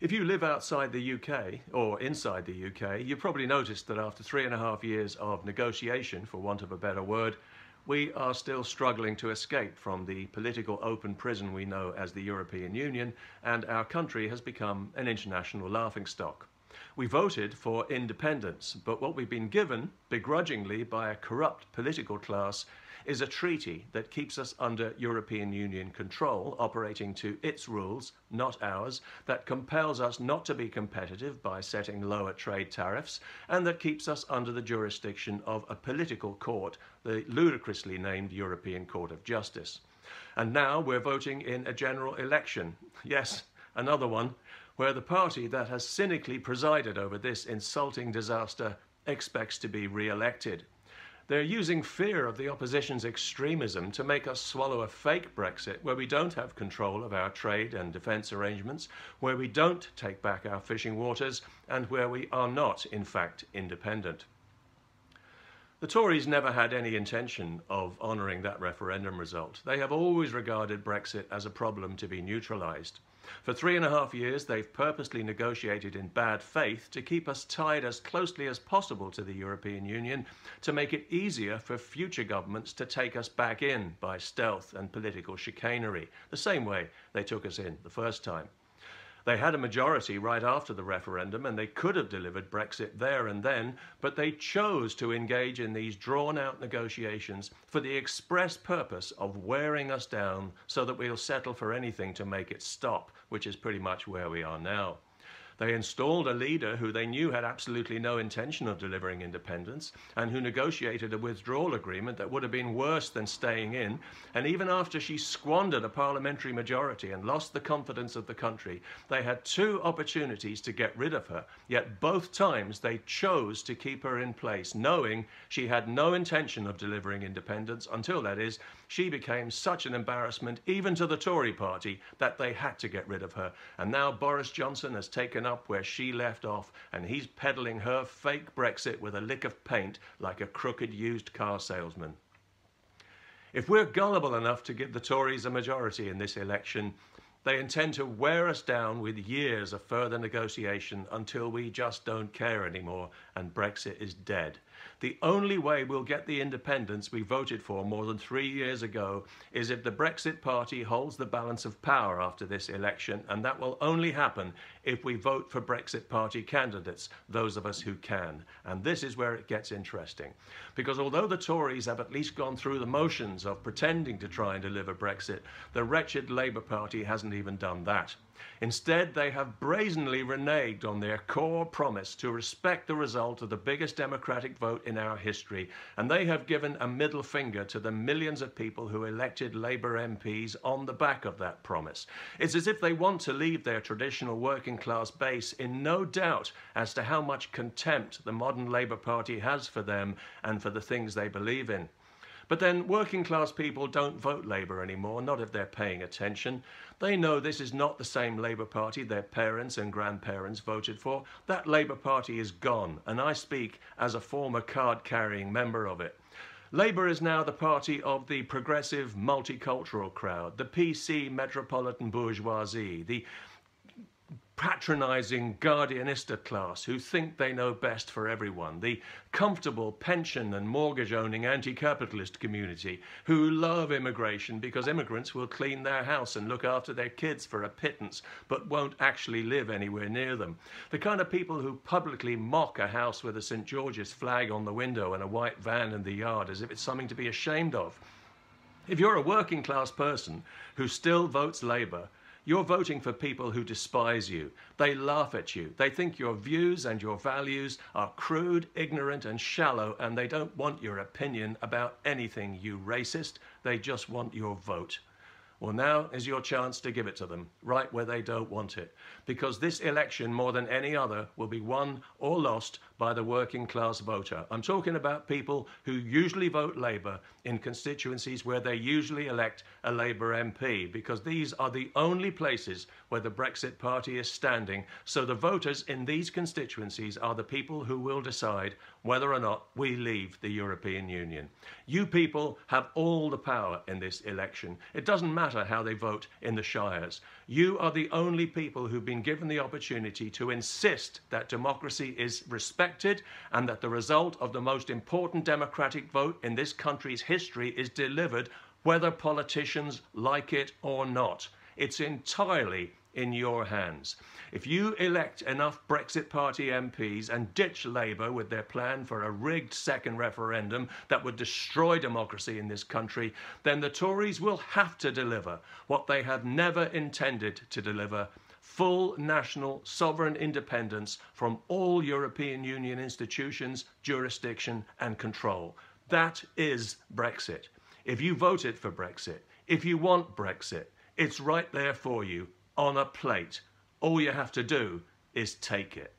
If you live outside the UK or inside the UK, you've probably noticed that after 3.5 years of negotiation, for want of a better word, we are still struggling to escape from the political open prison we know as the European Union, and our country has become an international laughingstock. We voted for independence, but what we've been given, begrudgingly by a corrupt political class, is a treaty that keeps us under European Union control, operating to its rules, not ours, that compels us not to be competitive by setting lower trade tariffs, and that keeps us under the jurisdiction of a political court, the ludicrously named European Court of Justice. And now we're voting in a general election. Yes, another one, where the party that has cynically presided over this insulting disaster expects to be re-elected. They're using fear of the opposition's extremism to make us swallow a fake Brexit where we don't have control of our trade and defence arrangements, where we don't take back our fishing waters, and where we are not, in fact, independent. The Tories never had any intention of honouring that referendum result. They have always regarded Brexit as a problem to be neutralised. For 3.5 years, they've purposely negotiated in bad faith to keep us tied as closely as possible to the European Union, to make it easier for future governments to take us back in by stealth and political chicanery, the same way they took us in the first time. They had a majority right after the referendum, and they could have delivered Brexit there and then, but they chose to engage in these drawn-out negotiations for the express purpose of wearing us down so that we'll settle for anything to make it stop, which is pretty much where we are now. They installed a leader who they knew had absolutely no intention of delivering independence, and who negotiated a withdrawal agreement that would have been worse than staying in. And even after she squandered a parliamentary majority and lost the confidence of the country, they had 2 opportunities to get rid of her, yet both times they chose to keep her in place, knowing she had no intention of delivering independence until, that is, she became such an embarrassment even to the Tory party that they had to get rid of her. And now Boris Johnson has taken up where she left off, and he's peddling her fake Brexit with a lick of paint like a crooked used car salesman. If we're gullible enough to give the Tories a majority in this election, they intend to wear us down with years of further negotiation until we just don't care anymore and Brexit is dead. The only way we'll get the independence we voted for more than 3 years ago is if the Brexit party holds the balance of power after this election, and that will only happen if we vote for Brexit party candidates, those of us who can. And this is where it gets interesting, because although the Tories have at least gone through the motions of pretending to try and deliver Brexit, the wretched Labour Party hasn't even done that. Instead, they have brazenly reneged on their core promise to respect the result of the biggest democratic vote in our history, and they have given a middle finger to the millions of people who elected Labour MPs on the back of that promise. It's as if they want to leave their traditional working class base in no doubt as to how much contempt the modern Labour Party has for them and for the things they believe in. But then working class people don't vote Labour anymore, not if they're paying attention. They know this is not the same Labour Party their parents and grandparents voted for. That Labour Party is gone, and I speak as a former card-carrying member of it. Labour is now the party of the progressive multicultural crowd, the PC metropolitan bourgeoisie, the patronising guardianista class who think they know best for everyone, the comfortable pension and mortgage-owning anti-capitalist community who love immigration because immigrants will clean their house and look after their kids for a pittance but won't actually live anywhere near them. The kind of people who publicly mock a house with a St. George's flag on the window and a white van in the yard as if it's something to be ashamed of. If you're a working class person who still votes Labour, you're voting for people who despise you. They laugh at you. They think your views and your values are crude, ignorant and shallow, and they don't want your opinion about anything, you racist. They just want your vote. Well, now is your chance to give it to them, right where they don't want it. Because this election, more than any other, will be won or lost by the working class voter. I'm talking about people who usually vote Labour in constituencies where they usually elect a Labour MP, because these are the only places where the Brexit party is standing. So the voters in these constituencies are the people who will decide whether or not we leave the European Union. You people have all the power in this election. It doesn't matter matter how they vote in the shires. You are the only people who've been given the opportunity to insist that democracy is respected and that the result of the most important democratic vote in this country's history is delivered, whether politicians like it or not. It's entirely in your hands. If you elect enough Brexit Party MPs and ditch Labour with their plan for a rigged second referendum that would destroy democracy in this country, then the Tories will have to deliver what they have never intended to deliver: full national sovereign independence from all European Union institutions, jurisdiction and control. That is Brexit. If you voted for Brexit, if you want Brexit, it's right there for you on a plate. All you have to do is take it.